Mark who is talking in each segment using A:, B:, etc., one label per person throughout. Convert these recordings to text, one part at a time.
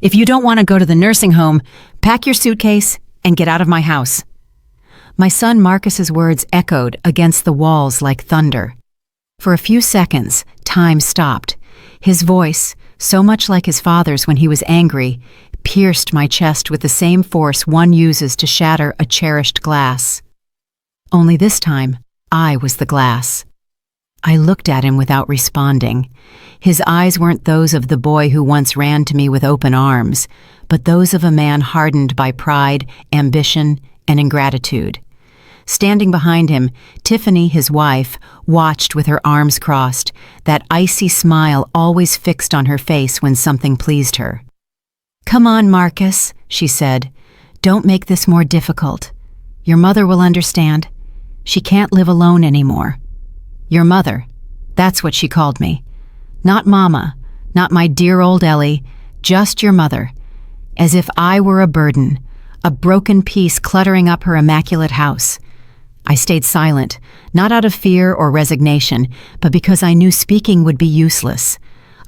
A: If you don't want to go to the nursing home, pack your suitcase and get out of my house." My son Marcus's words echoed against the walls like thunder. For a few seconds, time stopped. His voice, so much like his father's when he was angry, pierced my chest with the same force one uses to shatter a cherished glass. Only this time, I was the glass. I looked at him without responding. His eyes weren't those of the boy who once ran to me with open arms, but those of a man hardened by pride, ambition, and ingratitude. Standing behind him, Tiffany, his wife, watched with her arms crossed, that icy smile always fixed on her face when something pleased her. "Come on, Marcus," she said. "Don't make this more difficult. Your mother will understand. She can't live alone anymore." Your mother, that's what she called me. Not Mama, not my dear old Ellie, just your mother. As if I were a burden, a broken piece cluttering up her immaculate house. I stayed silent, not out of fear or resignation, but because I knew speaking would be useless.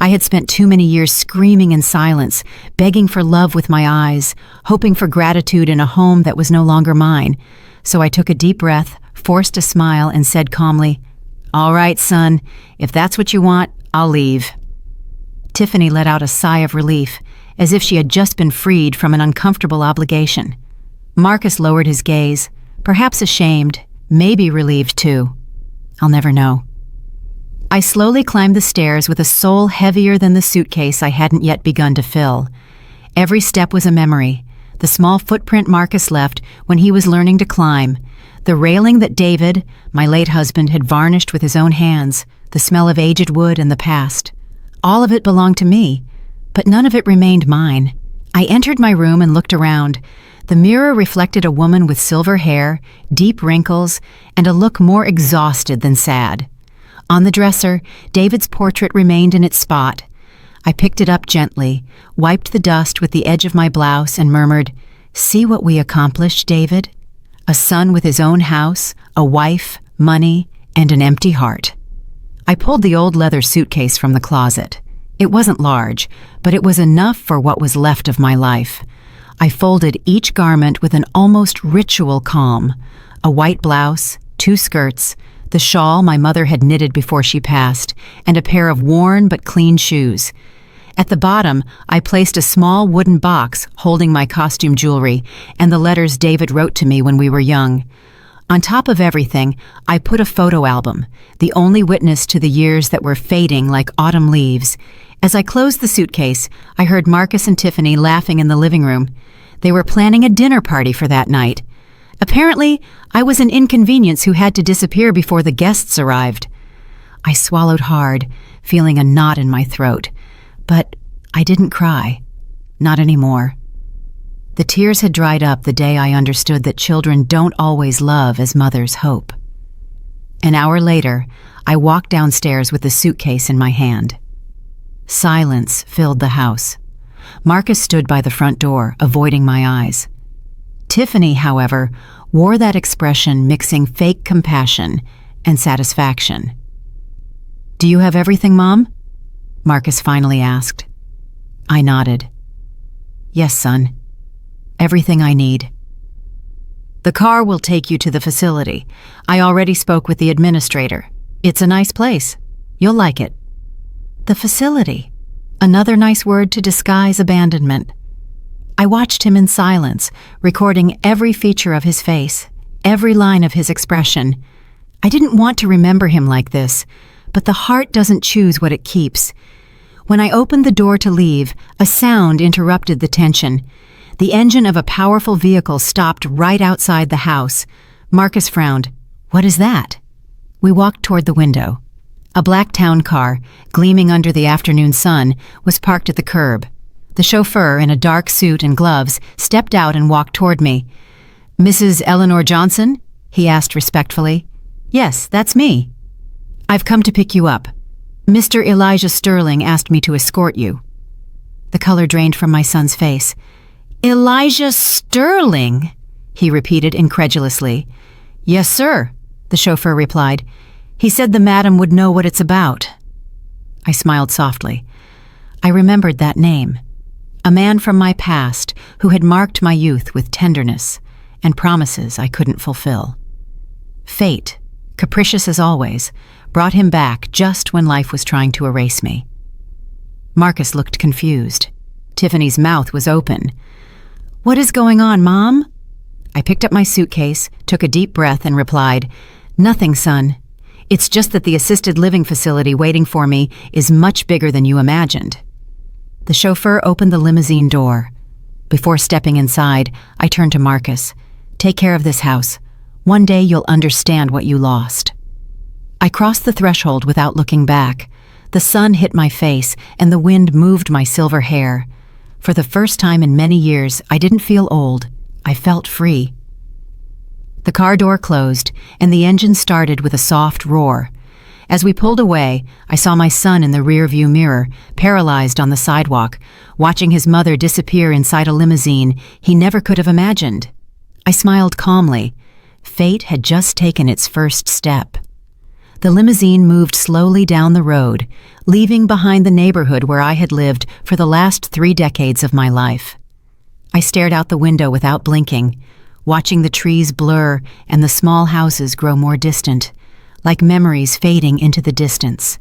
A: I had spent too many years screaming in silence, begging for love with my eyes, hoping for gratitude in a home that was no longer mine. So I took a deep breath, forced a smile, and said calmly, "All right, son, if that's what you want, I'll leave." Tiffany let out a sigh of relief, as if she had just been freed from an uncomfortable obligation. Marcus lowered his gaze, perhaps ashamed, maybe relieved too. I'll never know. I slowly climbed the stairs with a soul heavier than the suitcase I hadn't yet begun to fill. Every step was a memory, the small footprint Marcus left when he was learning to climb, the railing that David, my late husband, had varnished with his own hands, the smell of aged wood and the past. All of it belonged to me, but none of it remained mine. I entered my room and looked around. The mirror reflected a woman with silver hair, deep wrinkles, and a look more exhausted than sad. On the dresser, David's portrait remained in its spot. I picked it up gently, wiped the dust with the edge of my blouse, and murmured, "See what we accomplished, David? A son with his own house, a wife, money, and an empty heart." I pulled the old leather suitcase from the closet. It wasn't large, but it was enough for what was left of my life. I folded each garment with an almost ritual calm. A white blouse, 2 skirts, the shawl my mother had knitted before she passed, and a pair of worn but clean shoes. At the bottom, I placed a small wooden box holding my costume jewelry and the letters David wrote to me when we were young. On top of everything, I put a photo album, the only witness to the years that were fading like autumn leaves. As I closed the suitcase, I heard Marcus and Tiffany laughing in the living room. They were planning a dinner party for that night. Apparently, I was an inconvenience who had to disappear before the guests arrived. I swallowed hard, feeling a knot in my throat. But I didn't cry. Not anymore. The tears had dried up the day I understood that children don't always love as mothers hope. An hour later, I walked downstairs with the suitcase in my hand. Silence filled the house. Marcus stood by the front door, avoiding my eyes. Tiffany, however, wore that expression mixing fake compassion and satisfaction. "Do you have everything, Mom?" Marcus finally asked. I nodded. "Yes, son. Everything I need." "The car will take you to the facility. I already spoke with the administrator. It's a nice place. You'll like it." The facility. Another nice word to disguise abandonment. I watched him in silence, recording every feature of his face, every line of his expression. I didn't want to remember him like this, but the heart doesn't choose what it keeps. When I opened the door to leave, a sound interrupted the tension. The engine of a powerful vehicle stopped right outside the house. Marcus frowned. "What is that?" We walked toward the window. A black town car, gleaming under the afternoon sun, was parked at the curb. The chauffeur, in a dark suit and gloves, stepped out and walked toward me. "Mrs. Eleanor Johnson?" he asked respectfully. "Yes, that's me." "I've come to pick you up. Mr. Elijah Sterling asked me to escort you." The color drained from my son's face. "Elijah Sterling?" he repeated incredulously. "Yes, sir," the chauffeur replied. "He said the madam would know what it's about." I smiled softly. I remembered that name. A man from my past who had marked my youth with tenderness and promises I couldn't fulfill. Fate, capricious as always, brought him back just when life was trying to erase me. Marcus looked confused. Tiffany's mouth was open. "What is going on, Mom?" I picked up my suitcase, took a deep breath, and replied, "Nothing, son. It's just that the assisted living facility waiting for me is much bigger than you imagined." The chauffeur opened the limousine door. Before stepping inside, I turned to Marcus. "Take care of this house. One day you'll understand what you lost." I crossed the threshold without looking back. The sun hit my face, and the wind moved my silver hair. For the first time in many years, I didn't feel old. I felt free. The car door closed, and the engine started with a soft roar. As we pulled away, I saw my son in the rearview mirror, paralyzed on the sidewalk, watching his mother disappear inside a limousine he never could have imagined. I smiled calmly. Fate had just taken its first step. The limousine moved slowly down the road, leaving behind the neighborhood where I had lived for the last 3 decades of my life. I stared out the window without blinking, watching the trees blur and the small houses grow more distant, like memories fading into the distance.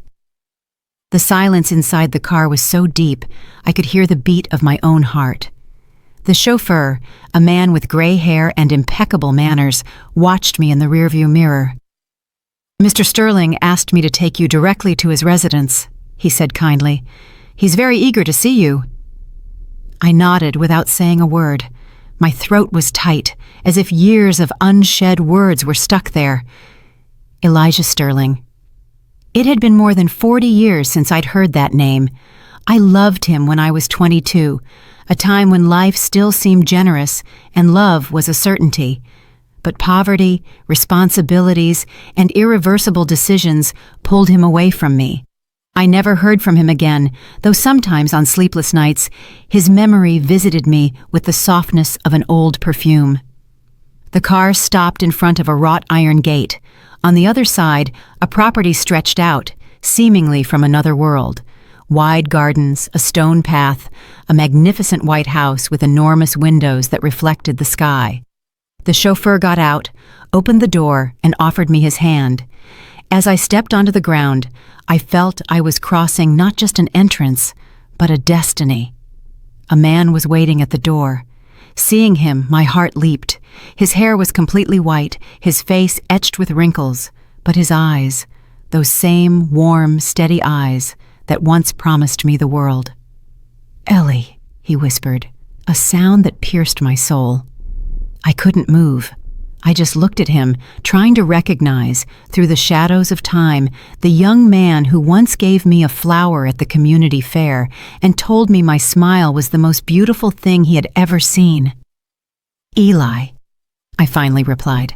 A: The silence inside the car was so deep, I could hear the beat of my own heart. The chauffeur, a man with gray hair and impeccable manners, watched me in the rearview mirror. "Mr. Sterling asked me to take you directly to his residence," he said kindly. "He's very eager to see you." I nodded without saying a word. My throat was tight, as if years of unshed words were stuck there. Elijah Sterling. It had been more than 40 years since I'd heard that name. I loved him when I was 22, a time when life still seemed generous and love was a certainty. But poverty, responsibilities, and irreversible decisions pulled him away from me. I never heard from him again, though sometimes on sleepless nights, his memory visited me with the softness of an old perfume. The car stopped in front of a wrought iron gate. On the other side, a property stretched out, seemingly from another world. Wide gardens, a stone path, a magnificent white house with enormous windows that reflected the sky. The chauffeur got out, opened the door, and offered me his hand. As I stepped onto the ground, I felt I was crossing not just an entrance, but a destiny. A man was waiting at the door. Seeing him, my heart leaped. His hair was completely white, his face etched with wrinkles, but his eyes, those same warm, steady eyes that once promised me the world. "Ellie," he whispered, a sound that pierced my soul. I couldn't move. I just looked at him, trying to recognize, through the shadows of time, the young man who once gave me a flower at the community fair and told me my smile was the most beautiful thing he had ever seen. "Eli," I finally replied.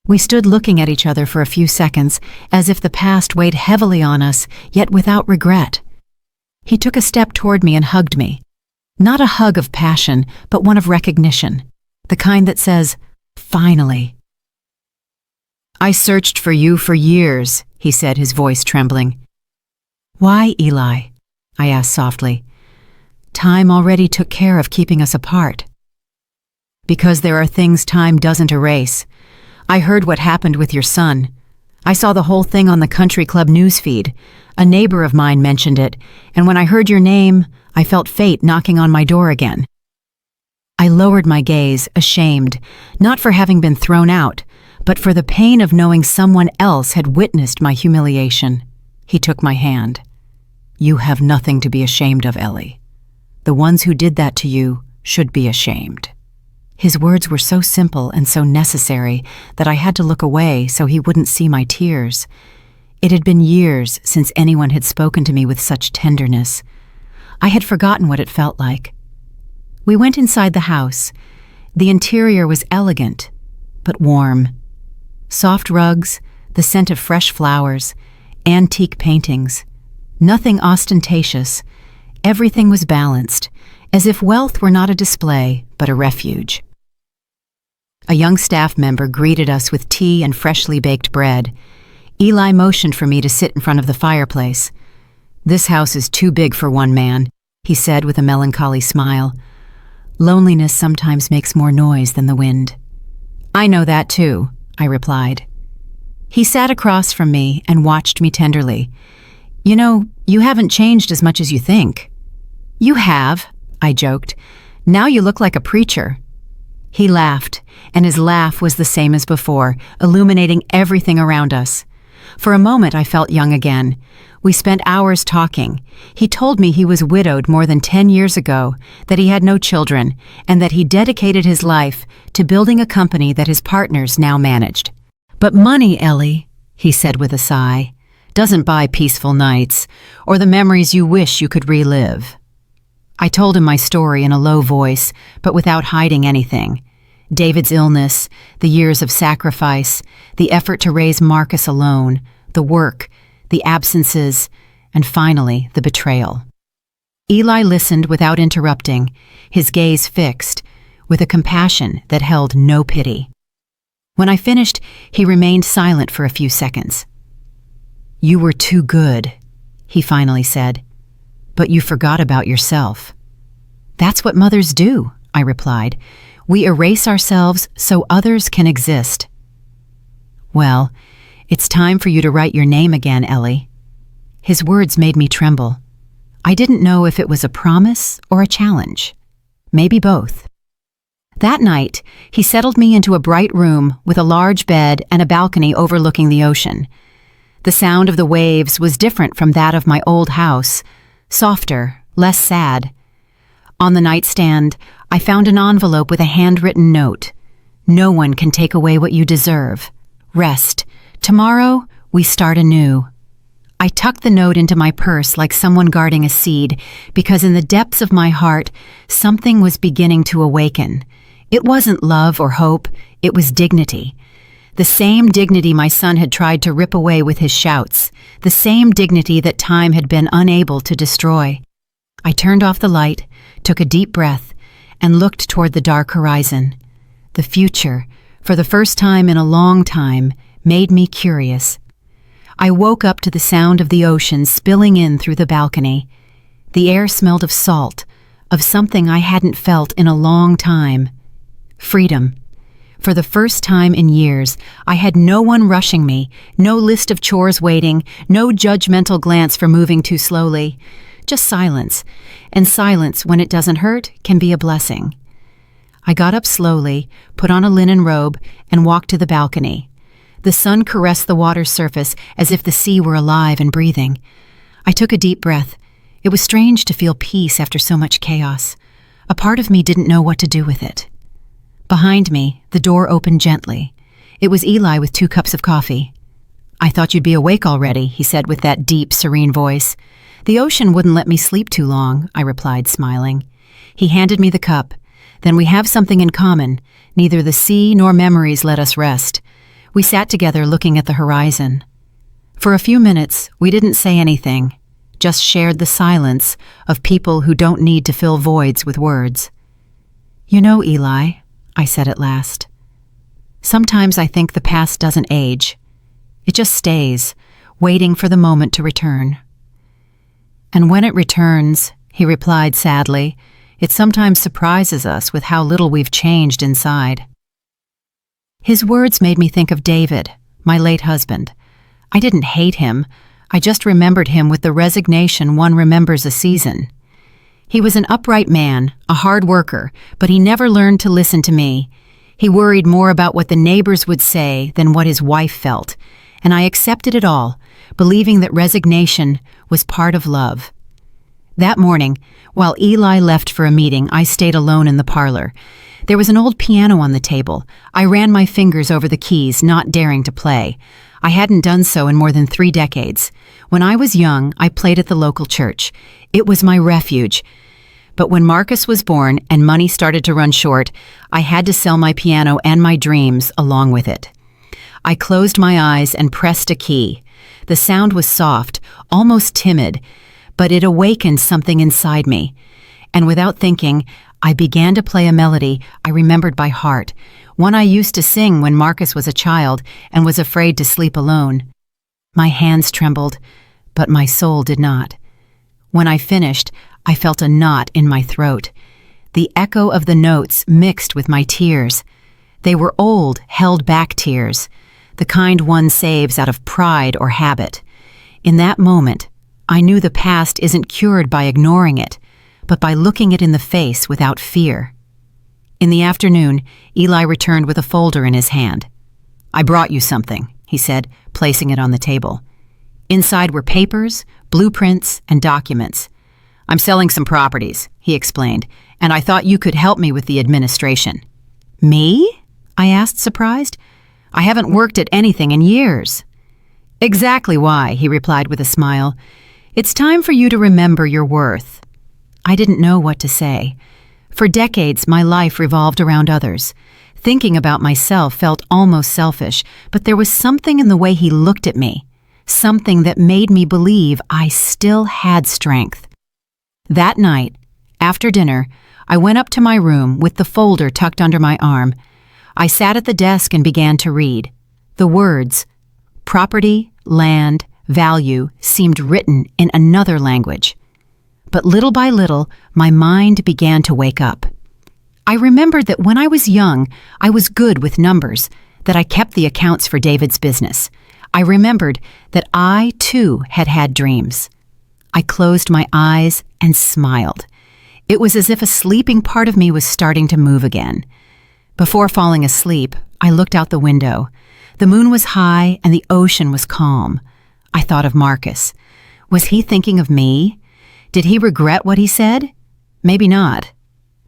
A: We stood looking at each other for a few seconds, as if the past weighed heavily on us, yet without regret. He took a step toward me and hugged me. Not a hug of passion, but one of recognition. The kind that says, "Finally." "I searched for you for years," he said, his voice trembling. "Why, Eli?" I asked softly. "Time already took care of keeping us apart." "Because there are things time doesn't erase. I heard what happened with your son. I saw the whole thing on the country club newsfeed. A neighbor of mine mentioned it, and when I heard your name, I felt fate knocking on my door again." I lowered my gaze, ashamed, not for having been thrown out, but for the pain of knowing someone else had witnessed my humiliation. He took my hand. "You have nothing to be ashamed of, Ellie. The ones who did that to you should be ashamed." His words were so simple and so necessary that I had to look away so he wouldn't see my tears. It had been years since anyone had spoken to me with such tenderness. I had forgotten what it felt like. We went inside the house. The interior was elegant, but warm. Soft rugs, the scent of fresh flowers, antique paintings. Nothing ostentatious. Everything was balanced, as if wealth were not a display, but a refuge. A young staff member greeted us with tea and freshly baked bread. Eli motioned for me to sit in front of the fireplace. "This house is too big for one man. he said with a melancholy smile. Loneliness sometimes makes more noise than the wind. I know that too, I replied. He sat across from me and watched me tenderly. You know, you haven't changed as much as you think. You have, I joked. Now you look like a preacher. He laughed, and his laugh was the same as before, illuminating everything around us. For a moment I felt young again. We spent hours talking. He told me he was widowed more than 10 years ago, that he had no children, and that he dedicated his life to building a company that his partners now managed. But money, Ellie, he said with a sigh, doesn't buy peaceful nights, or the memories you wish you could relive. I told him my story in a low voice, but without hiding anything. David's illness, the years of sacrifice, the effort to raise Marcus alone, the work, the absences, and finally, the betrayal. Eli listened without interrupting, his gaze fixed, with a compassion that held no pity. When I finished, he remained silent for a few seconds. You were too good, he finally said, but you forgot about yourself. That's what mothers do, I replied. We erase ourselves so others can exist. Well, it's time for you to write your name again, Ellie. His words made me tremble. I didn't know if it was a promise or a challenge. Maybe both. That night, he settled me into a bright room with a large bed and a balcony overlooking the ocean. The sound of the waves was different from that of my old house, softer, less sad. On the nightstand, I found an envelope with a handwritten note. No one can take away what you deserve. Rest. Tomorrow, we start anew. I tucked the note into my purse like someone guarding a seed, because in the depths of my heart, something was beginning to awaken. It wasn't love or hope, it was dignity. The same dignity my son had tried to rip away with his shouts, the same dignity that time had been unable to destroy. I turned off the light, took a deep breath, and looked toward the dark horizon. The future, for the first time in a long time, made me curious. I woke up to the sound of the ocean spilling in through the balcony. The air smelled of salt, of something I hadn't felt in a long time. Freedom. For the first time in years, I had no one rushing me, no list of chores waiting, no judgmental glance for moving too slowly. Just silence, and silence, when it doesn't hurt, can be a blessing. I got up slowly, put on a linen robe, and walked to the balcony. The sun caressed the water's surface as if the sea were alive and breathing. I took a deep breath. It was strange to feel peace after so much chaos. A part of me didn't know what to do with it. Behind me, the door opened gently. It was Eli with 2 cups of coffee. I thought you'd be awake already, he said with that deep, serene voice. The ocean wouldn't let me sleep too long, I replied, smiling. He handed me the cup. Then we have something in common. Neither the sea nor memories let us rest. We sat together looking at the horizon. For a few minutes, we didn't say anything, just shared the silence of people who don't need to fill voids with words. You know, Eli, I said at last, sometimes I think the past doesn't age. It just stays, waiting for the moment to return. And when it returns, he replied sadly, it sometimes surprises us with how little we've changed inside. His words made me think of David, my late husband. I didn't hate him, I just remembered him with the resignation one remembers a season. He was an upright man, a hard worker, but he never learned to listen to me. He worried more about what the neighbors would say than what his wife felt, and I accepted it all, believing that resignation was part of love. That morning, while Eli left for a meeting, I stayed alone in the parlor. There was an old piano on the table. I ran my fingers over the keys, not daring to play. I hadn't done so in more than 3 decades. When I was young, I played at the local church. It was my refuge. But when Marcus was born and money started to run short, I had to sell my piano and my dreams along with it. I closed my eyes and pressed a key. The sound was soft, almost timid, but it awakened something inside me. And without thinking, I began to play a melody I remembered by heart, one I used to sing when Marcus was a child and was afraid to sleep alone. My hands trembled, but my soul did not. When I finished, I felt a knot in my throat. The echo of the notes mixed with my tears. They were old, held-back tears, the kind one saves out of pride or habit. In that moment, I knew the past isn't cured by ignoring it, but by looking it in the face without fear. In the afternoon, Eli returned with a folder in his hand. "I brought you something," he said, placing it on the table. Inside were papers, blueprints, and documents. "I'm selling some properties," he explained, "and I thought you could help me with the administration." "Me?" I asked, surprised. "I haven't worked at anything in years." "Exactly why," he replied with a smile. "It's time for you to remember your worth." I didn't know what to say. For decades, my life revolved around others. Thinking about myself felt almost selfish, but there was something in the way he looked at me, something that made me believe I still had strength. That night, after dinner, I went up to my room with the folder tucked under my arm. I sat at the desk and began to read. The words, property, land, value, seemed written in another language. But little by little, my mind began to wake up. I remembered that when I was young, I was good with numbers, that I kept the accounts for David's business. I remembered that I, too, had had dreams. I closed my eyes and smiled. It was as if a sleeping part of me was starting to move again. Before falling asleep, I looked out the window. The moon was high and the ocean was calm. I thought of Marcus. Was he thinking of me? Did he regret what he said? Maybe not.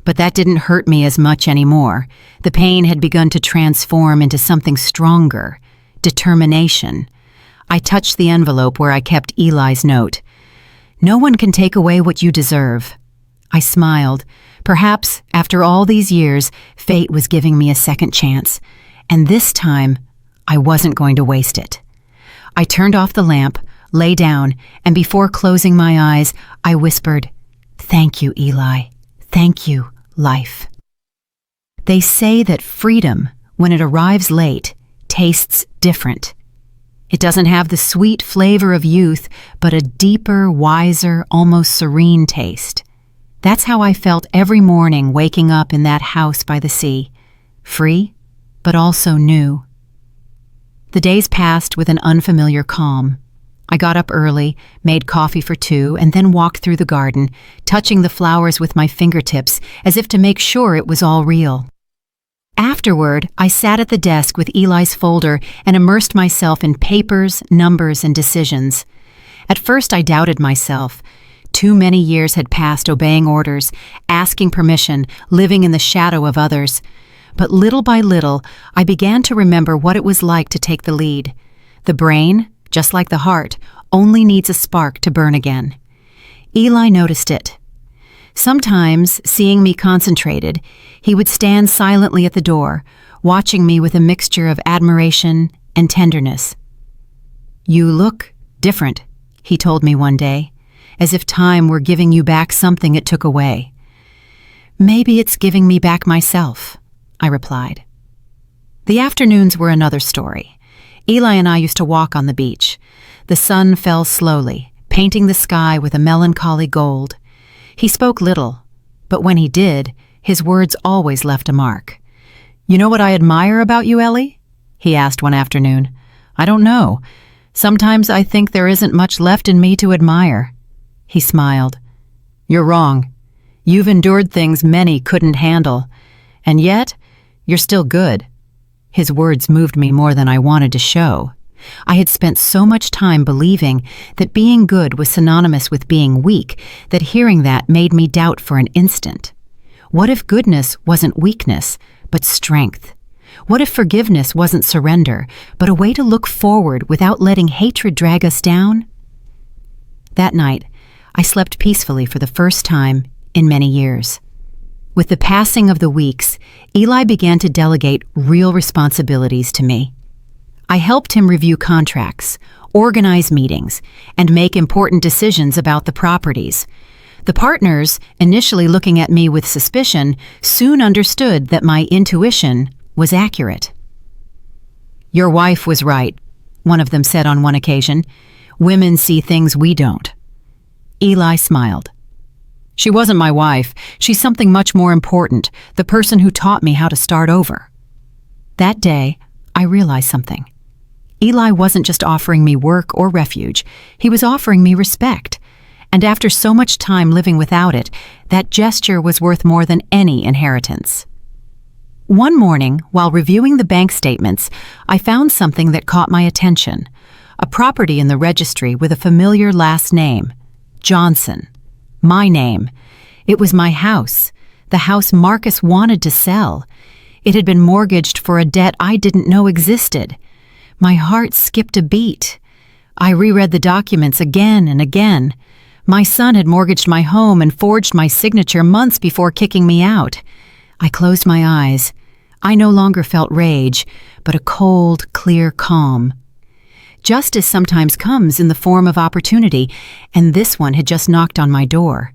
A: But that didn't hurt me as much anymore. The pain had begun to transform into something stronger. Determination. I touched the envelope where I kept Eli's note. "No one can take away what you deserve." I smiled. Perhaps, after all these years, fate was giving me a second chance. And this time, I wasn't going to waste it. I turned off the lamp, lay down, and before closing my eyes, I whispered, "Thank you, Eli. Thank you, life." They say that freedom, when it arrives late, tastes different. It doesn't have the sweet flavor of youth, but a deeper, wiser, almost serene taste. That's how I felt every morning waking up in that house by the sea. Free, but also new. The days passed with an unfamiliar calm. I got up early, made coffee for 2, and then walked through the garden, touching the flowers with my fingertips as if to make sure it was all real. Afterward, I sat at the desk with Eli's folder and immersed myself in papers, numbers, and decisions. At first, I doubted myself. Too many years had passed obeying orders, asking permission, living in the shadow of others. But little by little, I began to remember what it was like to take the lead. The brain, just like the heart, only needs a spark to burn again. Eli noticed it. Sometimes, seeing me concentrated, he would stand silently at the door, watching me with a mixture of admiration and tenderness. "You look different," he told me one day, "as if time were giving you back something it took away." "Maybe it's giving me back myself," I replied. The afternoons were another story. Eli and I used to walk on the beach. The sun fell slowly, painting the sky with a melancholy gold. He spoke little, but when he did, his words always left a mark. "You know what I admire about you, Ellie?" he asked one afternoon. "I don't know. Sometimes I think there isn't much left in me to admire." He smiled. "You're wrong. You've endured things many couldn't handle. And yet, you're still good." His words moved me more than I wanted to show. I had spent so much time believing that being good was synonymous with being weak that hearing that made me doubt for an instant. What if goodness wasn't weakness, but strength? What if forgiveness wasn't surrender, but a way to look forward without letting hatred drag us down? That night, I slept peacefully for the first time in many years. With the passing of the weeks, Eli began to delegate real responsibilities to me. I helped him review contracts, organize meetings, and make important decisions about the properties. The partners, initially looking at me with suspicion, soon understood that my intuition was accurate. "Your wife was right," one of them said on one occasion. "Women see things we don't." Eli smiled. She wasn't my wife. She's something much more important, the person who taught me how to start over. That day, I realized something. Eli wasn't just offering me work or refuge. He was offering me respect. And after so much time living without it, that gesture was worth more than any inheritance. One morning, while reviewing the bank statements, I found something that caught my attention. A property in the registry with a familiar last name, Johnson. My name. It was my house, the house Marcus wanted to sell. It had been mortgaged for a debt I didn't know existed. My heart skipped a beat. I reread the documents again and again. My son had mortgaged my home and forged my signature months before kicking me out. I closed my eyes. I no longer felt rage, but a cold, clear calm. Justice sometimes comes in the form of opportunity, and this one had just knocked on my door.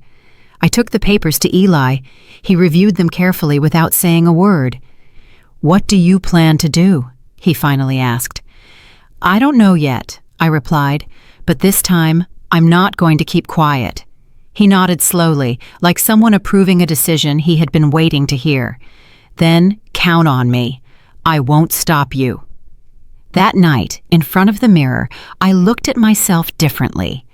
A: I took the papers to Eli. He reviewed them carefully without saying a word. "What do you plan to do?" he finally asked. "I don't know yet," I replied, "but this time I'm not going to keep quiet." He nodded slowly, like someone approving a decision he had been waiting to hear. "Then count on me. I won't stop you." That night, in front of the mirror, I looked at myself differently.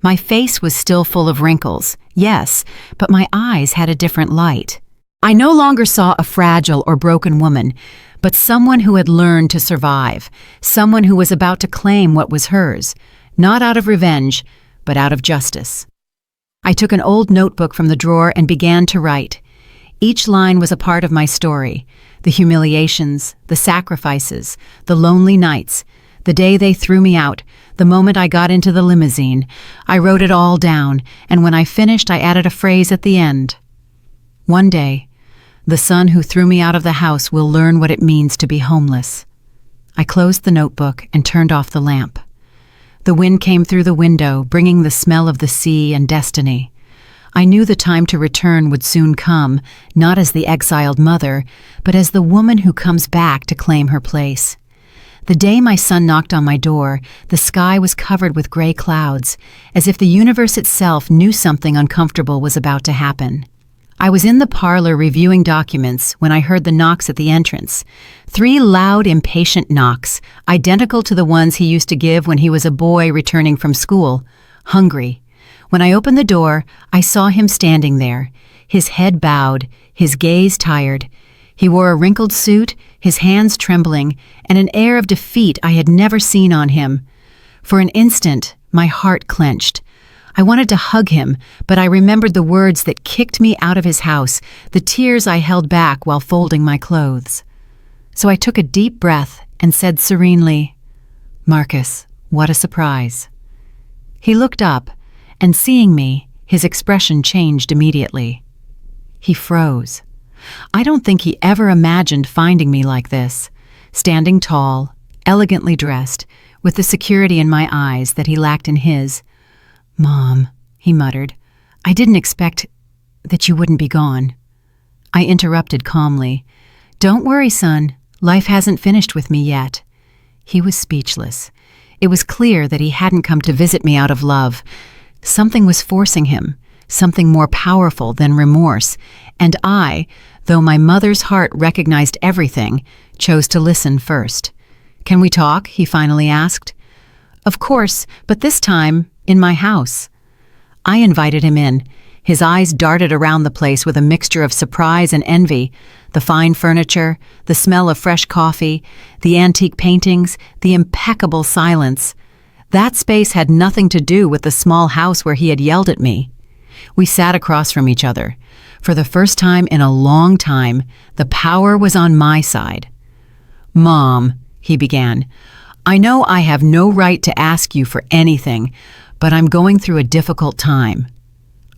A: My face was still full of wrinkles, yes, but my eyes had a different light. I no longer saw a fragile or broken woman, but someone who had learned to survive, someone who was about to claim what was hers, not out of revenge, but out of justice. I took an old notebook from the drawer and began to write. Each line was a part of my story, the humiliations, the sacrifices, the lonely nights, the day they threw me out, the moment I got into the limousine. I wrote it all down, and when I finished, I added a phrase at the end. One day, the son who threw me out of the house will learn what it means to be homeless. I closed the notebook and turned off the lamp. The wind came through the window, bringing the smell of the sea and destiny. I knew the time to return would soon come, not as the exiled mother, but as the woman who comes back to claim her place. The day my son knocked on my door, the sky was covered with gray clouds, as if the universe itself knew something uncomfortable was about to happen. I was in the parlor reviewing documents when I heard the knocks at the entrance. 3 loud, impatient knocks, identical to the ones he used to give when he was a boy returning from school, hungry. When I opened the door, I saw him standing there, his head bowed, his gaze tired. He wore a wrinkled suit, his hands trembling, and an air of defeat I had never seen on him. For an instant, my heart clenched. I wanted to hug him, but I remembered the words that kicked me out of his house, the tears I held back while folding my clothes. So I took a deep breath and said serenely, "Marcus, what a surprise." He looked up, and seeing me, his expression changed immediately. He froze. I don't think he ever imagined finding me like this, standing tall, elegantly dressed, with the security in my eyes that he lacked in his. "Mom," he muttered, "I didn't expect that you wouldn't be gone." I interrupted calmly. "Don't worry, son. Life hasn't finished with me yet." He was speechless. It was clear that he hadn't come to visit me out of love. Something was forcing him, something more powerful than remorse, and I, though my mother's heart recognized everything, chose to listen first. "Can we talk?" he finally asked. "Of course, but this time, in my house." I invited him in. His eyes darted around the place with a mixture of surprise and envy. The fine furniture, the smell of fresh coffee, the antique paintings, the impeccable silence. That space had nothing to do with the small house where he had yelled at me. We sat across from each other. For the first time in a long time, the power was on my side. "Mom," he began, "I know I have no right to ask you for anything, but I'm going through a difficult time."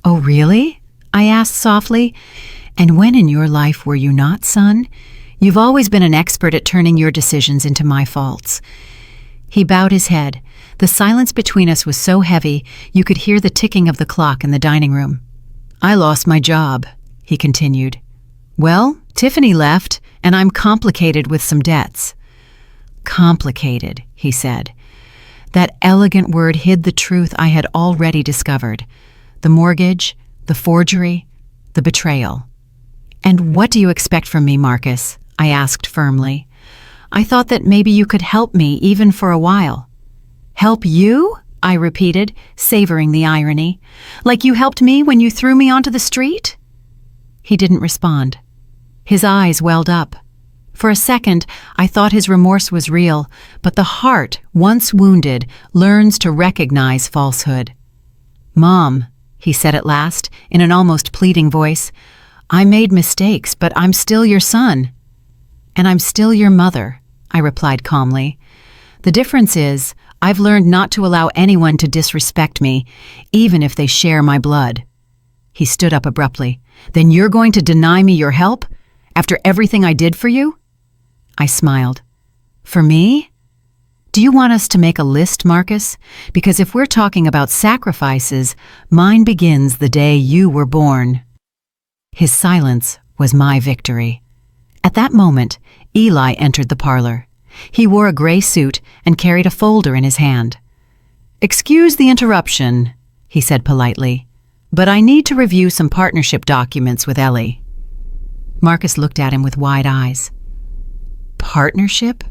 A: "Oh, really?" I asked softly. "And when in your life were you not, son? You've always been an expert at turning your decisions into my faults." He bowed his head. The silence between us was so heavy, you could hear the ticking of the clock in the dining room. "I lost my job," he continued. "Well, Tiffany left, and I'm complicated with some debts." "Complicated," he said. That elegant word hid the truth I had already discovered. The mortgage, the forgery, the betrayal. "And what do you expect from me, Marcus?" I asked firmly. "I thought that maybe you could help me even for a while." "Help you?" I repeated, savoring the irony. "Like you helped me when you threw me onto the street?" He didn't respond. His eyes welled up. For a second, I thought his remorse was real, but the heart, once wounded, learns to recognize falsehood. "Mom," he said at last, in an almost pleading voice, "I made mistakes, but I'm still your son." "And I'm still your mother," I replied calmly. "The difference is, I've learned not to allow anyone to disrespect me, even if they share my blood." He stood up abruptly. "Then you're going to deny me your help? After everything I did for you?" I smiled. "For me? Do you want us to make a list, Marcus? Because if we're talking about sacrifices, mine begins the day you were born." His silence was my victory. At that moment, Eli entered the parlor. He wore a gray suit and carried a folder in his hand. "Excuse the interruption," he said politely, "but I need to review some partnership documents with Ellie." Marcus looked at him with wide eyes. "Partnership?"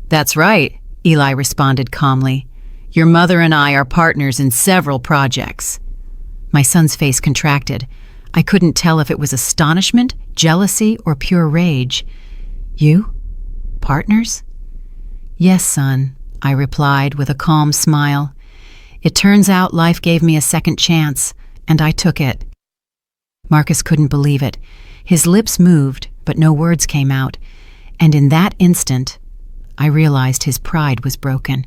A: "That's right," Eli responded calmly. "Your mother and I are partners in several projects." My son's face contracted. I couldn't tell if it was astonishment, jealousy, or pure rage. "You? Partners?" "Yes, son," I replied with a calm smile. "It turns out life gave me a second chance, and I took it." Marcus couldn't believe it. His lips moved, but no words came out. And in that instant, I realized his pride was broken.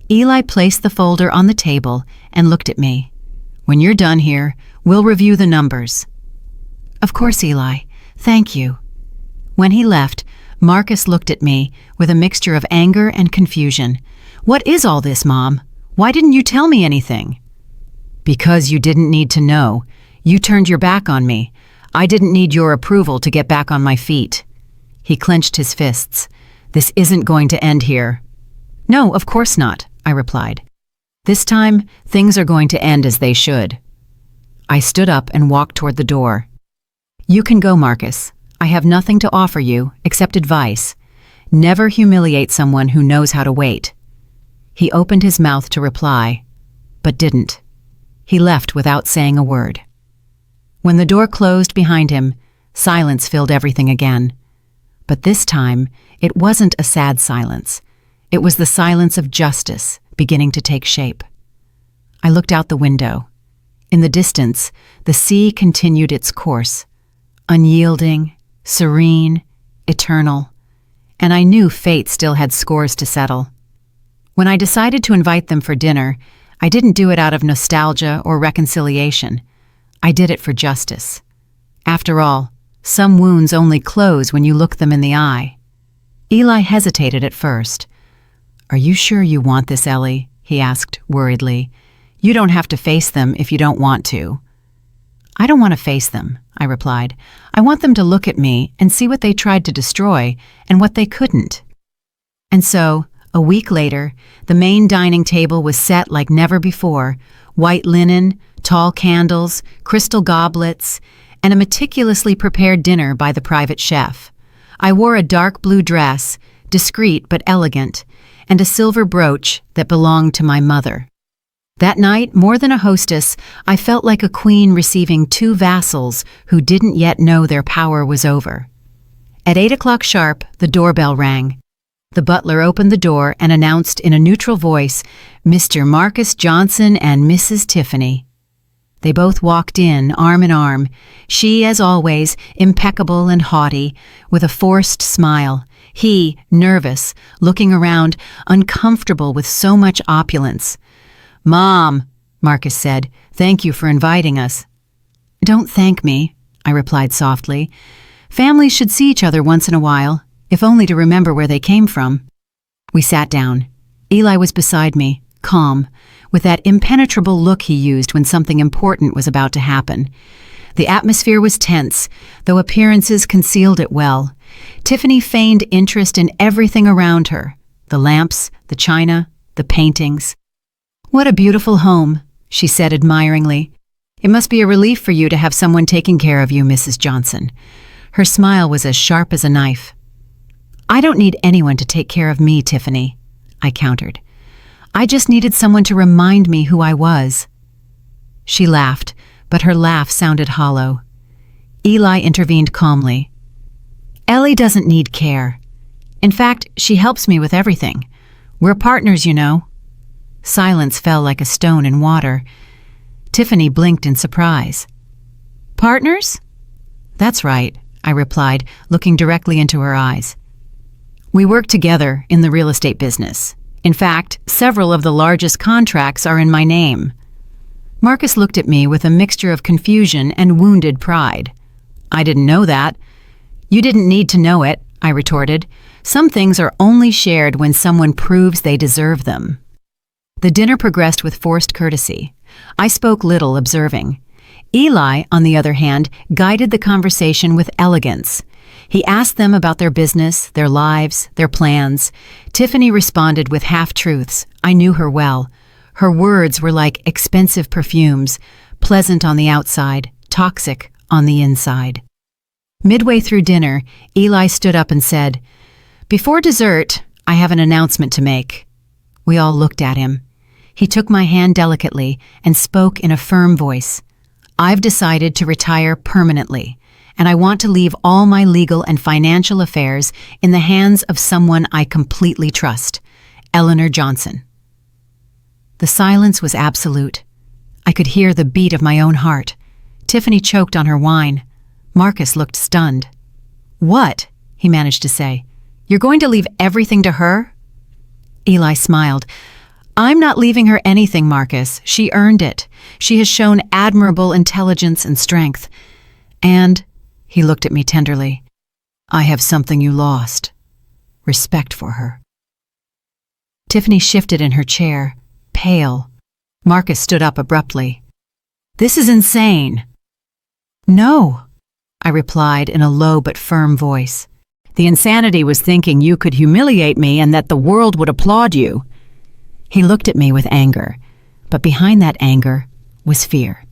A: Eli placed the folder on the table and looked at me. "When you're done here, we'll review the numbers." "Of course, Eli. Thank you." When he left, Marcus looked at me with a mixture of anger and confusion. "What is all this, Mom? Why didn't you tell me anything?" "Because you didn't need to know. You turned your back on me. I didn't need your approval to get back on my feet." He clenched his fists. "This isn't going to end here." "No, of course not," I replied. "This time, things are going to end as they should." I stood up and walked toward the door. "You can go, Marcus. I have nothing to offer you except advice. Never humiliate someone who knows how to wait." He opened his mouth to reply, but didn't. He left without saying a word. When the door closed behind him, silence filled everything again. But this time, it wasn't a sad silence. It was the silence of justice beginning to take shape. I looked out the window. In the distance, the sea continued its course, unyielding, serene, eternal, and I knew fate still had scores to settle. When I decided to invite them for dinner, I didn't do it out of nostalgia or reconciliation. I did it for justice. After all, some wounds only close when you look them in the eye. Eli hesitated at first. "Are you sure you want this, Ellie?" he asked worriedly. "You don't have to face them if you don't want to." "I don't want to face them," I replied. "I want them to look at me and see what they tried to destroy and what they couldn't." And so, a week later, the main dining table was set like never before, white linen, tall candles, crystal goblets, and a meticulously prepared dinner by the private chef. I wore a dark blue dress, discreet but elegant, and a silver brooch that belonged to my mother. That night, more than a hostess, I felt like a queen receiving two vassals who didn't yet know their power was over. At 8 o'clock sharp, the doorbell rang. The butler opened the door and announced in a neutral voice, "Mr. Marcus Johnson and Mrs. Tiffany." They both walked in, arm in arm, she, as always, impeccable and haughty, with a forced smile, he, nervous, looking around, uncomfortable with so much opulence. "Mom," Marcus said, "thank you for inviting us." "Don't thank me," I replied softly. "Families should see each other once in a while, if only to remember where they came from." We sat down. Eli was beside me, calm, with that impenetrable look he used when something important was about to happen. The atmosphere was tense, though appearances concealed it well. Tiffany feigned interest in everything around her, the lamps, the china, the paintings. "What a beautiful home," she said admiringly. It must be a relief for you to have someone taking care of you, Mrs. Johnson. Her smile was as sharp as a knife. I don't need anyone to take care of me, Tiffany, I countered. I just needed someone to remind me who I was. She laughed, but her laugh sounded hollow. Eli intervened calmly. Ellie doesn't need care. In fact, she helps me with everything. We're partners, you know. Silence fell like a stone in water. Tiffany blinked in surprise. Partners? That's right, I replied, looking directly into her eyes. We work together in the real estate business. In fact, several of the largest contracts are in my name. Marcus looked at me with a mixture of confusion and wounded pride. I didn't know that. You didn't need to know it, I retorted. Some things are only shared when someone proves they deserve them. The dinner progressed with forced courtesy. I spoke little, observing. Eli, on the other hand, guided the conversation with elegance. He asked them about their business, their lives, their plans. Tiffany responded with half-truths. I knew her well. Her words were like expensive perfumes, pleasant on the outside, toxic on the inside. Midway through dinner, Eli stood up and said, Before dessert, I have an announcement to make. We all looked at him. He took my hand delicately and spoke in a firm voice. I've decided to retire permanently, and I want to leave all my legal and financial affairs in the hands of someone I completely trust, Eleanor Johnson. The silence was absolute. I could hear the beat of my own heart. Tiffany choked on her wine. Marcus looked stunned. What? He managed to say. You're going to leave everything to her? Eli smiled. I'm not leaving her anything, Marcus. She earned it. She has shown admirable intelligence and strength. And, he looked at me tenderly, I have something you lost. Respect for her. Tiffany shifted in her chair, pale. Marcus stood up abruptly. This is insane. No, I replied in a low but firm voice. The insanity was thinking you could humiliate me and that the world would applaud you. He looked at me with anger, but behind that anger was fear.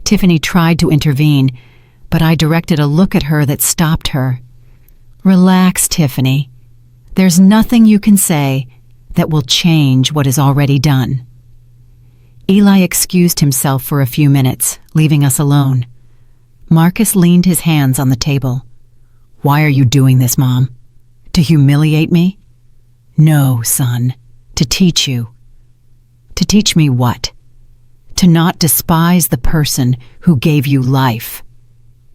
A: Tiffany tried to intervene, but I directed a look at her that stopped her. Relax, Tiffany. There's nothing you can say that will change what is already done. Eli excused himself for a few minutes, leaving us alone. Marcus leaned his hands on the table. Why are you doing this, Mom? To humiliate me? No, son. To teach you. To teach me what? To not despise the person who gave you life.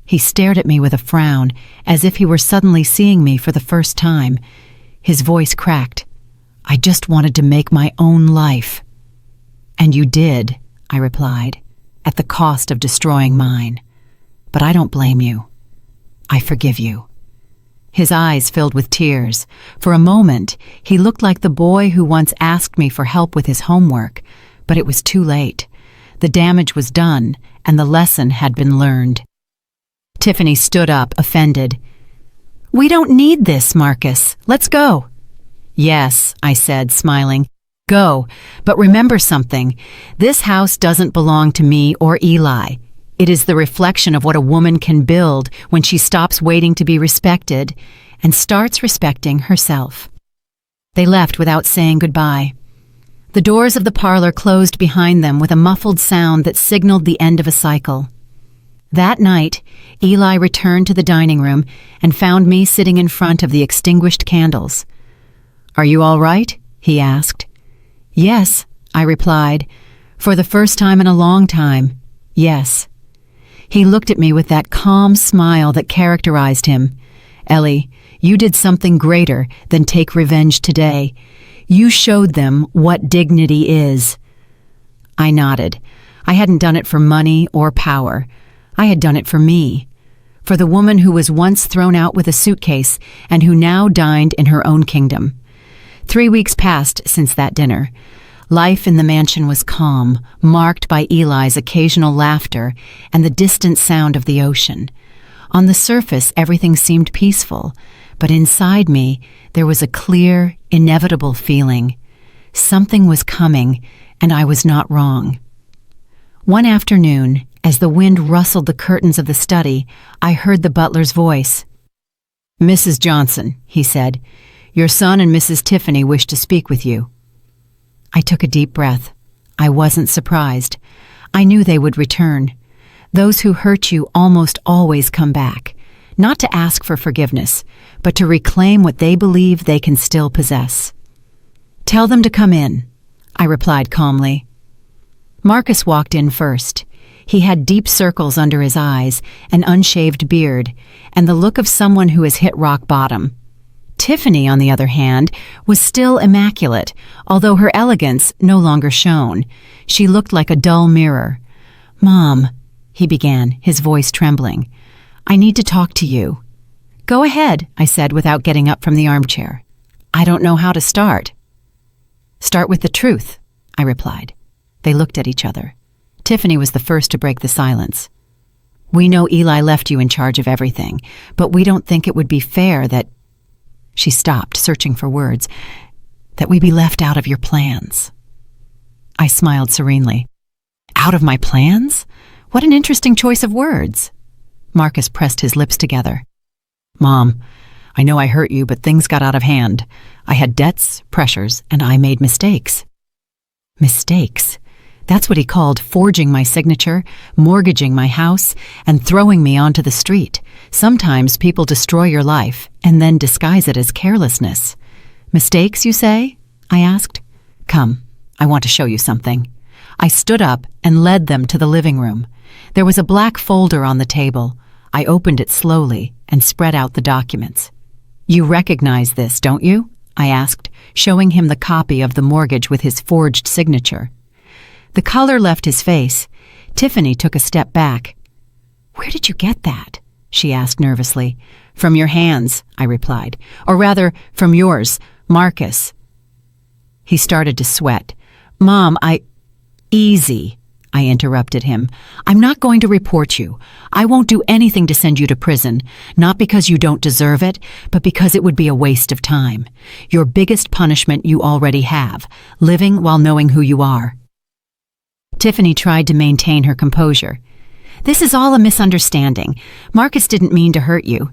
A: He stared at me with a frown, as if he were suddenly seeing me for the first time. His voice cracked. I just wanted to make my own life. And you did, I replied, at the cost of destroying mine. But I don't blame you. I forgive you. His eyes filled with tears. For a moment, he looked like the boy who once asked me for help with his homework, but it was too late. The damage was done, and the lesson had been learned. Tiffany stood up, offended. We don't need this, Marcus. Let's go. Yes, I said, smiling. Go, but remember something. This house doesn't belong to me or Eli. It is the reflection of what a woman can build when she stops waiting to be respected and starts respecting herself. They left without saying goodbye. The doors of the parlor closed behind them with a muffled sound that signaled the end of a cycle. That night, Eli returned to the dining room and found me sitting in front of the extinguished candles. Are you all right? He asked. Yes, I replied. For the first time in a long time, yes. He looked at me with that calm smile that characterized him. Ellie, you did something greater than take revenge today. You showed them what dignity is. I nodded. I hadn't done it for money or power. I had done it for me. For the woman who was once thrown out with a suitcase and who now dined in her own kingdom. 3 weeks passed since that dinner. Life in the mansion was calm, marked by Eli's occasional laughter and the distant sound of the ocean. On the surface, everything seemed peaceful, but inside me, there was a clear, inevitable feeling. Something was coming, and I was not wrong. One afternoon, As the wind rustled the curtains of the study, I heard the butler's voice. "Mrs. Johnson," he said, "your son and Mrs. Tiffany wish to speak with you." I took a deep breath. I wasn't surprised. I knew they would return. Those who hurt you almost always come back, not to ask for forgiveness, but to reclaim what they believe they can still possess. "Tell them to come in," I replied calmly. Marcus walked in first. He had deep circles under his eyes, an unshaved beard, and the look of someone who has hit rock bottom. Tiffany, on the other hand, was still immaculate, although her elegance no longer shone. She looked like a dull mirror. "Mom," he began, his voice trembling, "I need to talk to you." "Go ahead," I said without getting up from the armchair. "I don't know how to start." "Start with the truth," I replied. They looked at each other. Tiffany was the first to break the silence. "We know Eli left you in charge of everything, but we don't think it would be fair that—" She stopped, searching for words. "That we be left out of your plans." I smiled serenely. "Out of my plans? What an interesting choice of words." Marcus pressed his lips together. "Mom, I know I hurt you, but things got out of hand. I had debts, pressures, and I made mistakes." Mistakes? That's what he called forging my signature, mortgaging my house, and throwing me onto the street. Sometimes people destroy your life and then disguise it as carelessness. "Mistakes, you say?" I asked. "Come, I want to show you something." I stood up and led them to the living room. There was a black folder on the table. I opened it slowly and spread out the documents. "You recognize this, don't you?" I asked, showing him the copy of the mortgage with his forged signature. The color left his face. Tiffany took a step back. "Where did you get that?" she asked nervously. "From your hands," I replied. "Or rather, from yours, Marcus." He started to sweat. "Mom, Easy," I interrupted him. "I'm not going to report you. I won't do anything to send you to prison, not because you don't deserve it, but because it would be a waste of time. Your biggest punishment you already have, living while knowing who you are." Tiffany tried to maintain her composure. "This is all a misunderstanding. Marcus didn't mean to hurt you."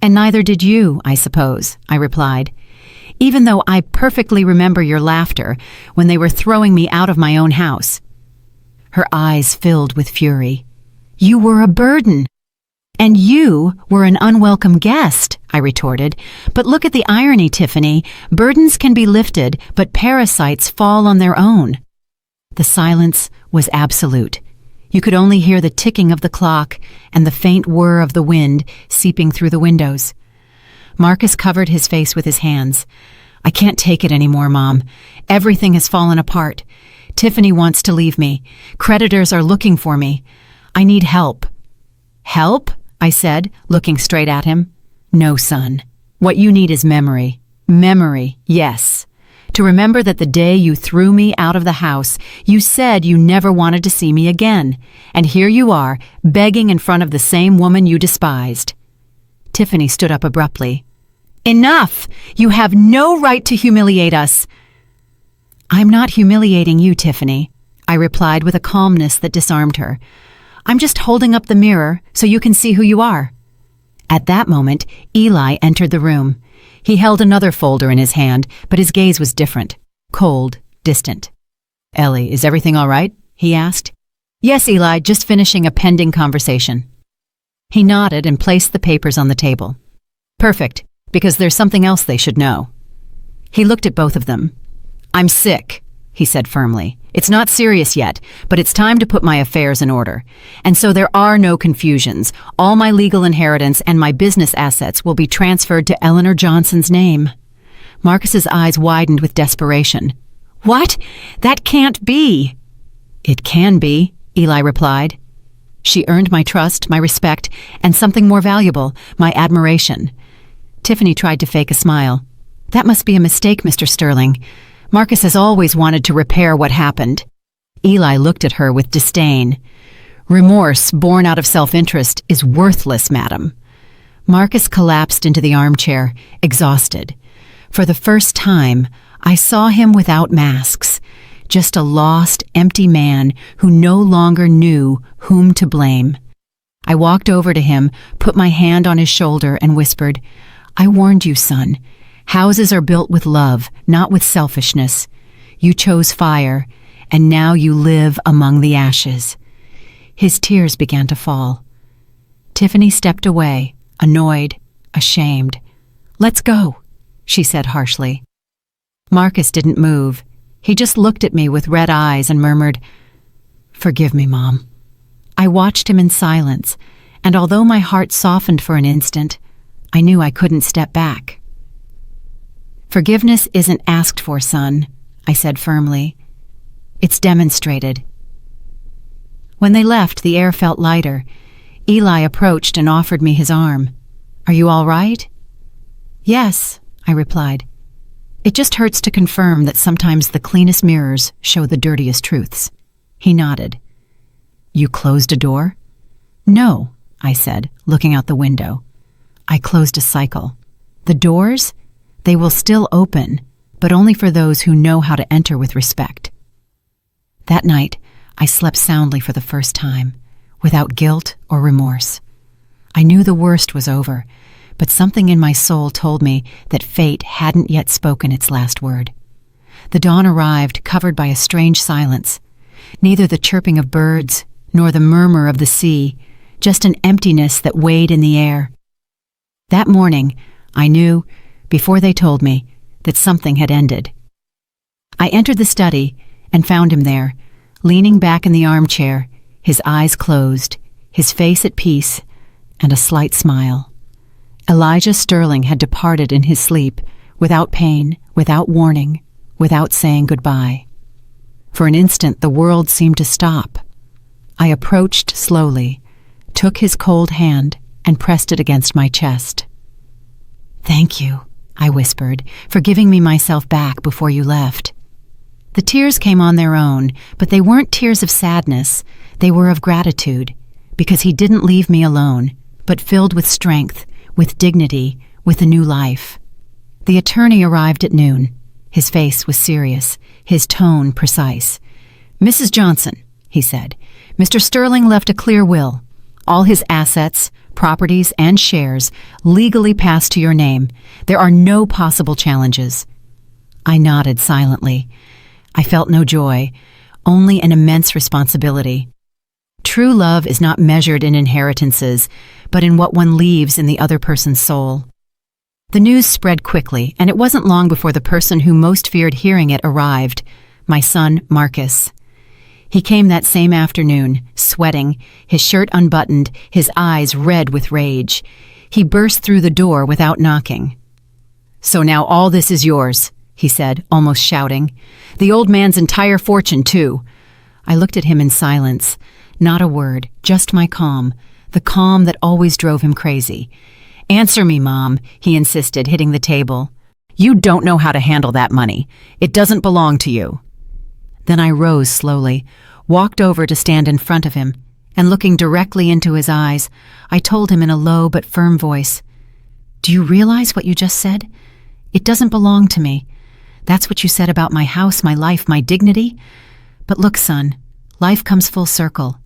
A: "And neither did you, I suppose," I replied. "Even though I perfectly remember your laughter when they were throwing me out of my own house." Her eyes filled with fury. "You were a burden." "And you were an unwelcome guest," I retorted. "But look at the irony, Tiffany. Burdens can be lifted, but parasites fall on their own." The silence was absolute. You could only hear the ticking of the clock and the faint whir of the wind seeping through the windows. Marcus covered his face with his hands. "I can't take it anymore, Mom. Everything has fallen apart. Tiffany wants to leave me. Creditors are looking for me. I need help." "Help?" I said, looking straight at him. "No, son. What you need is memory. Memory, yes. To remember that the day you threw me out of the house, you said you never wanted to see me again. And here you are, begging in front of the same woman you despised." Tiffany stood up abruptly. "Enough! You have no right to humiliate us." "I'm not humiliating you, Tiffany," I replied with a calmness that disarmed her. "I'm just holding up the mirror so you can see who you are." At that moment, Eli entered the room. He held another folder in his hand, but his gaze was different, cold, distant. "Ellie, is everything all right?" he asked. "Yes, Eli, just finishing a pending conversation." He nodded and placed the papers on the table. "Perfect, because there's something else they should know." He looked at both of them. "I'm sick," he said firmly. "It's not serious yet, but it's time to put my affairs in order. And so there are no confusions. All my legal inheritance and my business assets will be transferred to Eleanor Johnson's name." Marcus's eyes widened with desperation. "What? That can't be." "It can be," Eli replied. "She earned my trust, my respect, and something more valuable, my admiration." Tiffany tried to fake a smile. "That must be a mistake, Mr. Sterling. Marcus has always wanted to repair what happened." Eli looked at her with disdain. "Remorse born out of self-interest is worthless, madam." Marcus collapsed into the armchair, exhausted. For the first time, I saw him without masks. just a lost, empty man who no longer knew whom to blame. I walked over to him, put my hand on his shoulder, and whispered, "I warned you, son. Houses are built with love, not with selfishness. You chose fire, and now you live among the ashes." His tears began to fall. Tiffany stepped away, annoyed, ashamed. "Let's go," she said harshly. Marcus didn't move. He just looked at me with red eyes and murmured, "Forgive me, Mom." I watched him in silence, and although my heart softened for an instant, I knew I couldn't step back. "Forgiveness isn't asked for, son," I said firmly. "It's demonstrated." When they left, the air felt lighter. Eli approached and offered me his arm. "Are you all right?" "Yes," I replied. "It just hurts to confirm that sometimes the cleanest mirrors show the dirtiest truths." He nodded. "You closed a door?" "No," I said, looking out the window. "I closed a cycle. The doors? They will still open, but only for those who know how to enter with respect." That night, I slept soundly for the first time, without guilt or remorse. I knew the worst was over, but something in my soul told me that fate hadn't yet spoken its last word. The dawn arrived, covered by a strange silence. Neither the chirping of birds nor the murmur of the sea, just an emptiness that weighed in the air. That morning, I knew, before they told me, that something had ended. I entered the study and found him there, leaning back in the armchair, his eyes closed, his face at peace, and a slight smile. Elijah Sterling had departed in his sleep, without pain, without warning, without saying goodbye. For an instant, the world seemed to stop. I approached slowly, took his cold hand, and pressed it against my chest. "Thank you," I whispered, "for giving me myself back before you left." The tears came on their own, but they weren't tears of sadness. They were of gratitude, because he didn't leave me alone, but filled with strength, with dignity, with a new life. The attorney arrived at noon. His face was serious, his tone precise. "Mrs. Johnson," he said, "Mr. Sterling left a clear will. All his assets, properties, and shares legally pass to your name. There are no possible challenges." I nodded silently. I felt no joy, only an immense responsibility. True love is not measured in inheritances, but in what one leaves in the other person's soul. The news spread quickly, and it wasn't long before the person who most feared hearing it arrived, my son Marcus. He came that same afternoon, sweating, his shirt unbuttoned, his eyes red with rage. He burst through the door without knocking. "So now all this is yours," he said, almost shouting. "The old man's entire fortune, too." I looked at him in silence. Not a word, just my calm, the calm that always drove him crazy. "Answer me, Mom," he insisted, hitting the table. "You don't know how to handle that money. It doesn't belong to you." Then I rose slowly, walked over to stand in front of him, and looking directly into his eyes, I told him in a low but firm voice, "Do you realize what you just said? It doesn't belong to me. That's what you said about my house, my life, my dignity. But look, son, life comes full circle,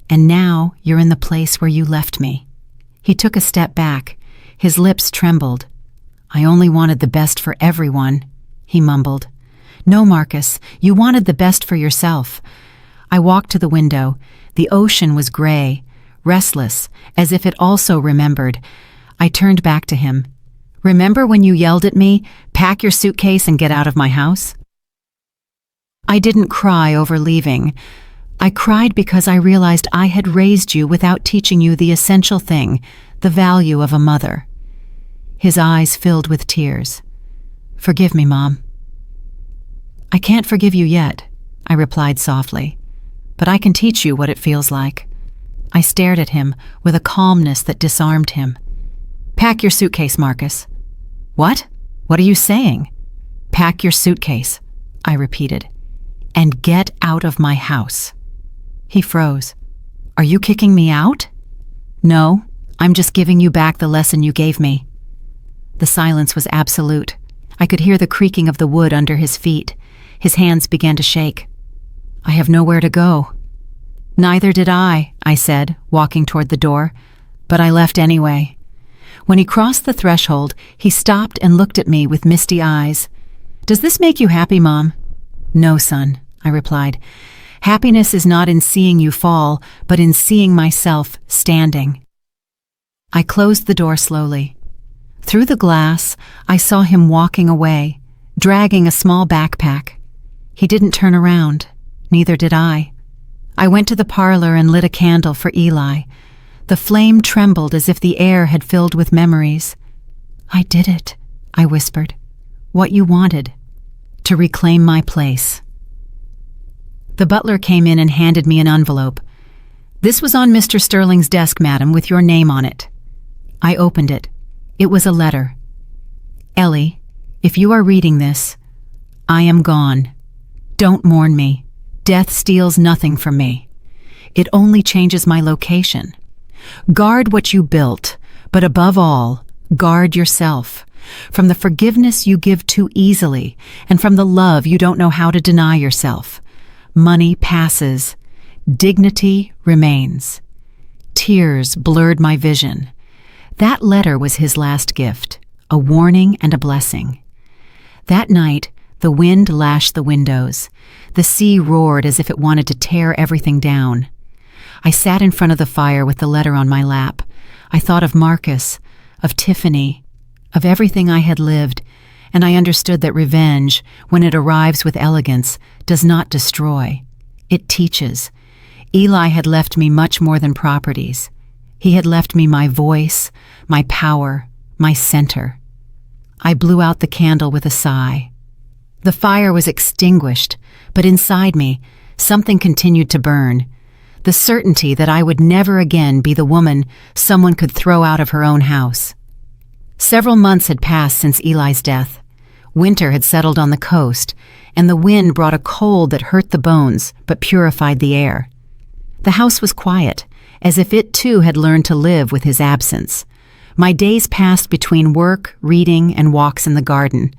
A: and now you're in the place where you left me." He took a step back. His lips trembled. "I only wanted the best for everyone," he mumbled. "No, Marcus, you wanted the best for yourself." I walked to the window. The ocean was gray, restless, as if it also remembered. I turned back to him. "Remember when you yelled at me, 'Pack your suitcase and get out of my house'?" I didn't cry over leaving. I cried because I realized I had raised you without teaching you the essential thing, the value of a mother. His eyes filled with tears. "Forgive me, Mom." "I can't forgive you yet," I replied softly, "but I can teach you what it feels like." I stared at him with a calmness that disarmed him. "Pack your suitcase, Marcus." "What? What are you saying?" "Pack your suitcase," I repeated, "and get out of my house." He froze. "Are you kicking me out?" "No, I'm just giving you back the lesson you gave me." The silence was absolute. I could hear the creaking of the wood under his feet. His hands began to shake. "I have nowhere to go." "Neither did I said, walking toward the door, but I left anyway. When he crossed the threshold, he stopped and looked at me with misty eyes. "Does this make you happy, Mom?" "No, son," I replied. "Happiness is not in seeing you fall, but in seeing myself standing." I closed the door slowly. Through the glass, I saw him walking away, dragging a small backpack. He didn't turn around, neither did I. I went to the parlor and lit a candle for Eli. The flame trembled as if the air had filled with memories. "I did it," I whispered. "What you wanted, to reclaim my place." The butler came in and handed me an envelope. "This was on Mr. Sterling's desk, madam, with your name on it." I opened it. It was a letter. "Ellie, if you are reading this, I am gone. Don't mourn me. Death steals nothing from me. It only changes my location. Guard what you built, but above all, guard yourself. From the forgiveness you give too easily, and from the love you don't know how to deny yourself. Money passes. Dignity remains." Tears blurred my vision. That letter was his last gift, a warning and a blessing. That night, the wind lashed the windows. The sea roared as if it wanted to tear everything down. I sat in front of the fire with the letter on my lap. I thought of Marcus, of Tiffany, of everything I had lived, and I understood that revenge, when it arrives with elegance, does not destroy. It teaches. Eli had left me much more than properties. He had left me my voice, my power, my center. I blew out the candle with a sigh. The fire was extinguished, but inside me, something continued to burn. The certainty that I would never again be the woman someone could throw out of her own house. Several months had passed since Eli's death. Winter had settled on the coast, and the wind brought a cold that hurt the bones but purified the air. The house was quiet, as if it too had learned to live with his absence. My days passed between work, reading, and walks in the garden.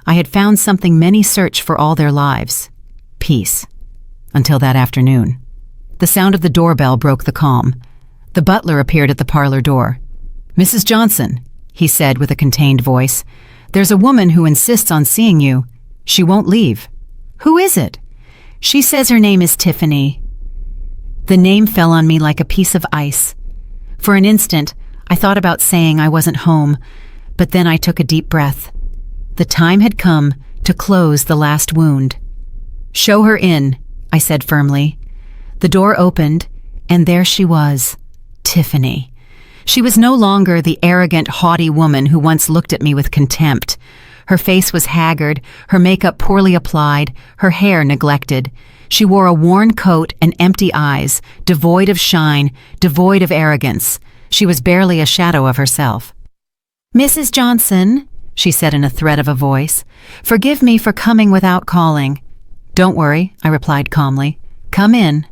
A: I had found something many search for all their lives: peace. Until that afternoon. The sound of the doorbell broke the calm. The butler appeared at the parlor door. "Mrs. Johnson," he said with a contained voice, "there's a woman who insists on seeing you. She won't leave." "Who is it?" "She says her name is Tiffany." The name fell on me like a piece of ice. For an instant, I thought about saying I wasn't home, but then I took a deep breath. The time had come to close the last wound. "Show her in," I said firmly. The door opened, and there she was, Tiffany. She was no longer the arrogant, haughty woman who once looked at me with contempt. Her face was haggard, her makeup poorly applied, her hair neglected. She wore a worn coat and empty eyes, devoid of shine, devoid of arrogance. She was barely a shadow of herself. "Mrs. Johnson," she said in a threat of a voice, "forgive me for coming without calling." "Don't worry," I replied calmly. "Come in."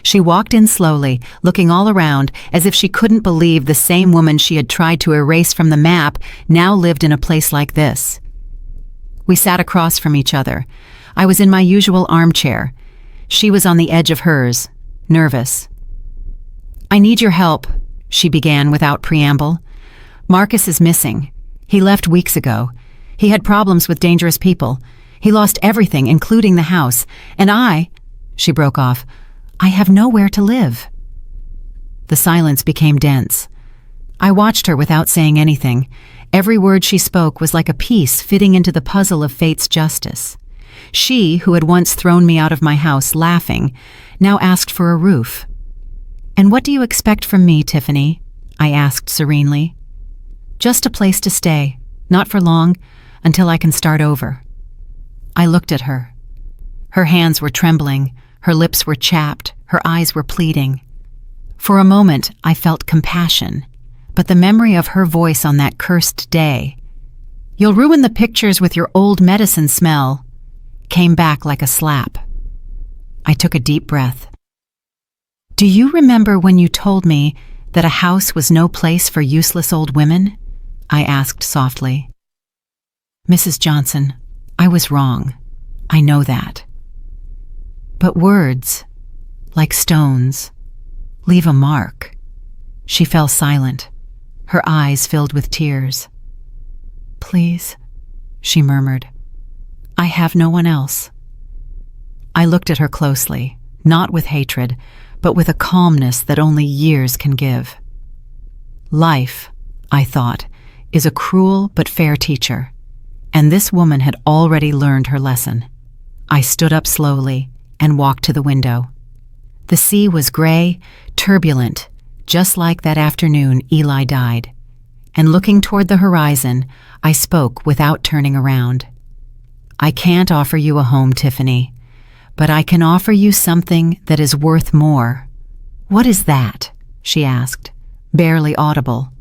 A: She walked in slowly, looking all around as if she couldn't believe the same woman she had tried to erase from the map now lived in a place like this. We sat across from each other. I was in my usual armchair. She was on the edge of hers, nervous. "I need your help," she began without preamble. "Marcus is missing. He left weeks ago. He had problems with dangerous people. He lost everything, including the house. And she broke off, "I have nowhere to live." The silence became dense. I watched her without saying anything. Every word she spoke was like a piece fitting into the puzzle of fate's justice. She, who had once thrown me out of my house laughing, now asked for a roof. "And what do you expect from me, Tiffany?" I asked serenely. "Just a place to stay, not for long, until I can start over." I looked at her. Her hands were trembling, her lips were chapped, her eyes were pleading. For a moment, I felt compassion, but the memory of her voice on that cursed day, "You'll ruin the pictures with your old medicine smell," came back like a slap. I took a deep breath. "Do you remember when you told me that a house was no place for useless old women?" I asked softly. "Mrs. Johnson, I was wrong. I know that. But words, like stones, leave a mark. She fell silent, her eyes filled with tears. Please, she murmured. I have no one else. I looked at her closely, not with hatred, but with a calmness that only years can give. Life, I thought, is a cruel but fair teacher, and this woman had already learned her lesson. I stood up slowly and walked to the window. The sea was gray, turbulent, just like that afternoon Eli died. And looking toward the horizon, I spoke without turning around. I can't offer you a home, Tiffany, but I can offer you something that is worth more. What is that? She asked, barely audible.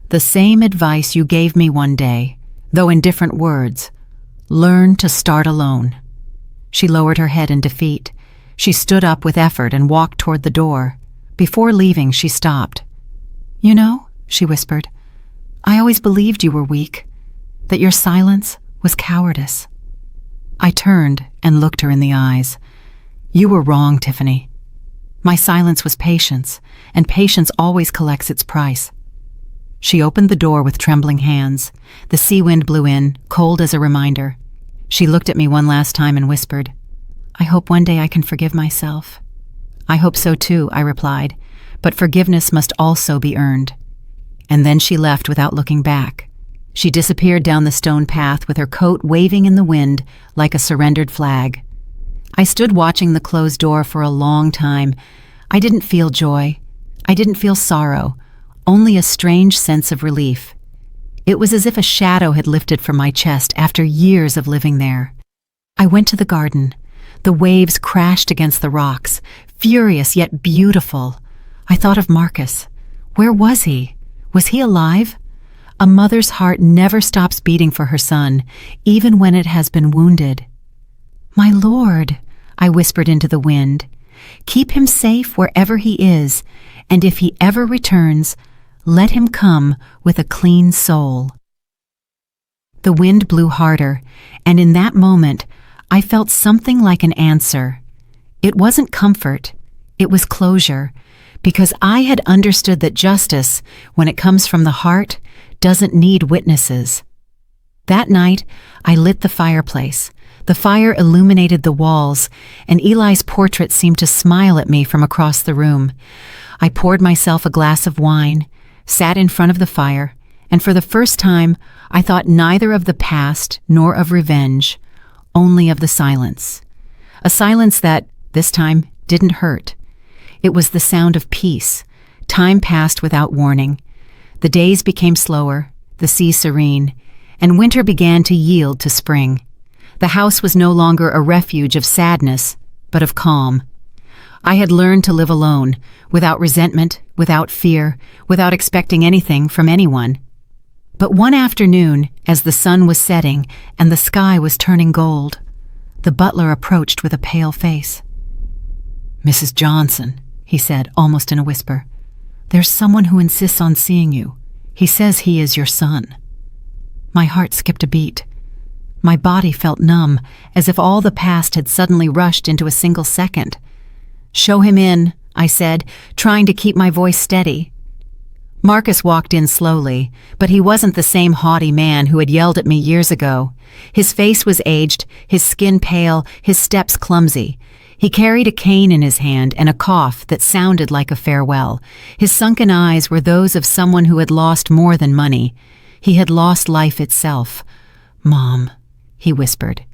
A: The same advice you gave me one day, though in different words. Learn to start alone. She lowered her head in defeat. She stood up with effort and walked toward the door. Before leaving, she stopped. You know, she whispered, I always believed you were weak, that your silence was cowardice. I turned and looked her in the eyes. You were wrong, Tiffany. My silence was patience, and patience always collects its price. She opened the door with trembling hands. The sea wind blew in, cold as a reminder. She looked at me one last time and whispered, I hope one day I can forgive myself. I hope so too, I replied, but forgiveness must also be earned. And then she left without looking back. She disappeared down the stone path with her coat waving in the wind like a surrendered flag. I stood watching the closed door for a long time. I didn't feel joy. I didn't feel sorrow, only a strange sense of relief. It was as if a shadow had lifted from my chest after years of living there. I went to the garden. The waves crashed against the rocks, furious yet beautiful. I thought of Marcus. Where was he? Was he alive? A mother's heart never stops beating for her son, even when it has been wounded. My Lord, I whispered into the wind, keep him safe wherever he is, and if he ever returns, let him come with a clean soul. The wind blew harder, and in that moment, I felt something like an answer. It wasn't comfort, it was closure, because I had understood that justice, when it comes from the heart, doesn't need witnesses. That night, I lit the fireplace. The fire illuminated the walls, and Eli's portrait seemed to smile at me from across the room. I poured myself a glass of wine, sat in front of the fire, and for the first time, I thought neither of the past nor of revenge, only of the silence. A silence that, this time, didn't hurt. It was the sound of peace. Time passed without warning. The days became slower, the sea serene, and winter began to yield to spring. The house was no longer a refuge of sadness, but of calm. I had learned to live alone, without resentment, without fear, without expecting anything from anyone. But one afternoon, as the sun was setting and the sky was turning gold, the butler approached with a pale face. Mrs. Johnson, he said, almost in a whisper, there's someone who insists on seeing you. He says he is your son. My heart skipped a beat. My body felt numb, as if all the past had suddenly rushed into a single second. Show him in, I said, trying to keep my voice steady. Marcus walked in slowly, but he wasn't the same haughty man who had yelled at me years ago. His face was aged, his skin pale, his steps clumsy. He carried a cane in his hand and a cough that sounded like a farewell. His sunken eyes were those of someone who had lost more than money. He had lost life itself. Mom, he whispered.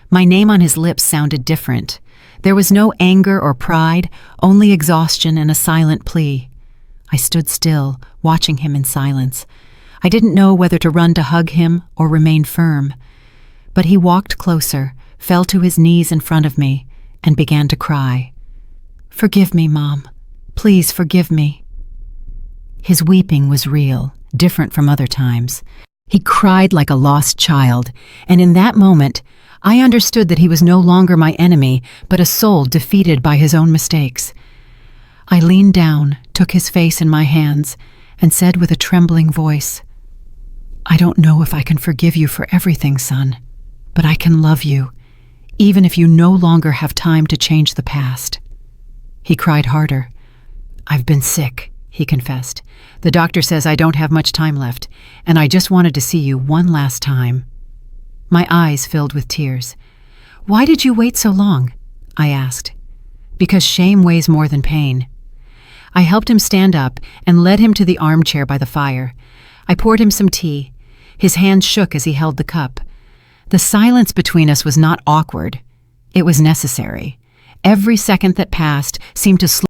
A: My name on his lips sounded different. There was no anger or pride, only exhaustion and a silent plea. I stood still, watching him in silence. I didn't know whether to run to hug him or remain firm. But he walked closer, fell to his knees in front of me, and began to cry. Forgive me, Mom. Please forgive me. His weeping was real, different from other times. He cried like a lost child, and in that moment, I understood that he was no longer my enemy, but a soul defeated by his own mistakes. I leaned down, took his face in my hands, and said with a trembling voice, I don't know if I can forgive you for everything, son, but I can love you, even if you no longer have time to change the past. He cried harder. I've been sick, he confessed. The doctor says I don't have much time left, and I just wanted to see you one last time. My eyes filled with tears. Why did you wait so long? I asked. Because shame weighs more than pain. I helped him stand up and led him to the armchair by the fire. I poured him some tea. His hand shook as he held the cup. The silence between us was not awkward. It was necessary. Every second that passed seemed to slow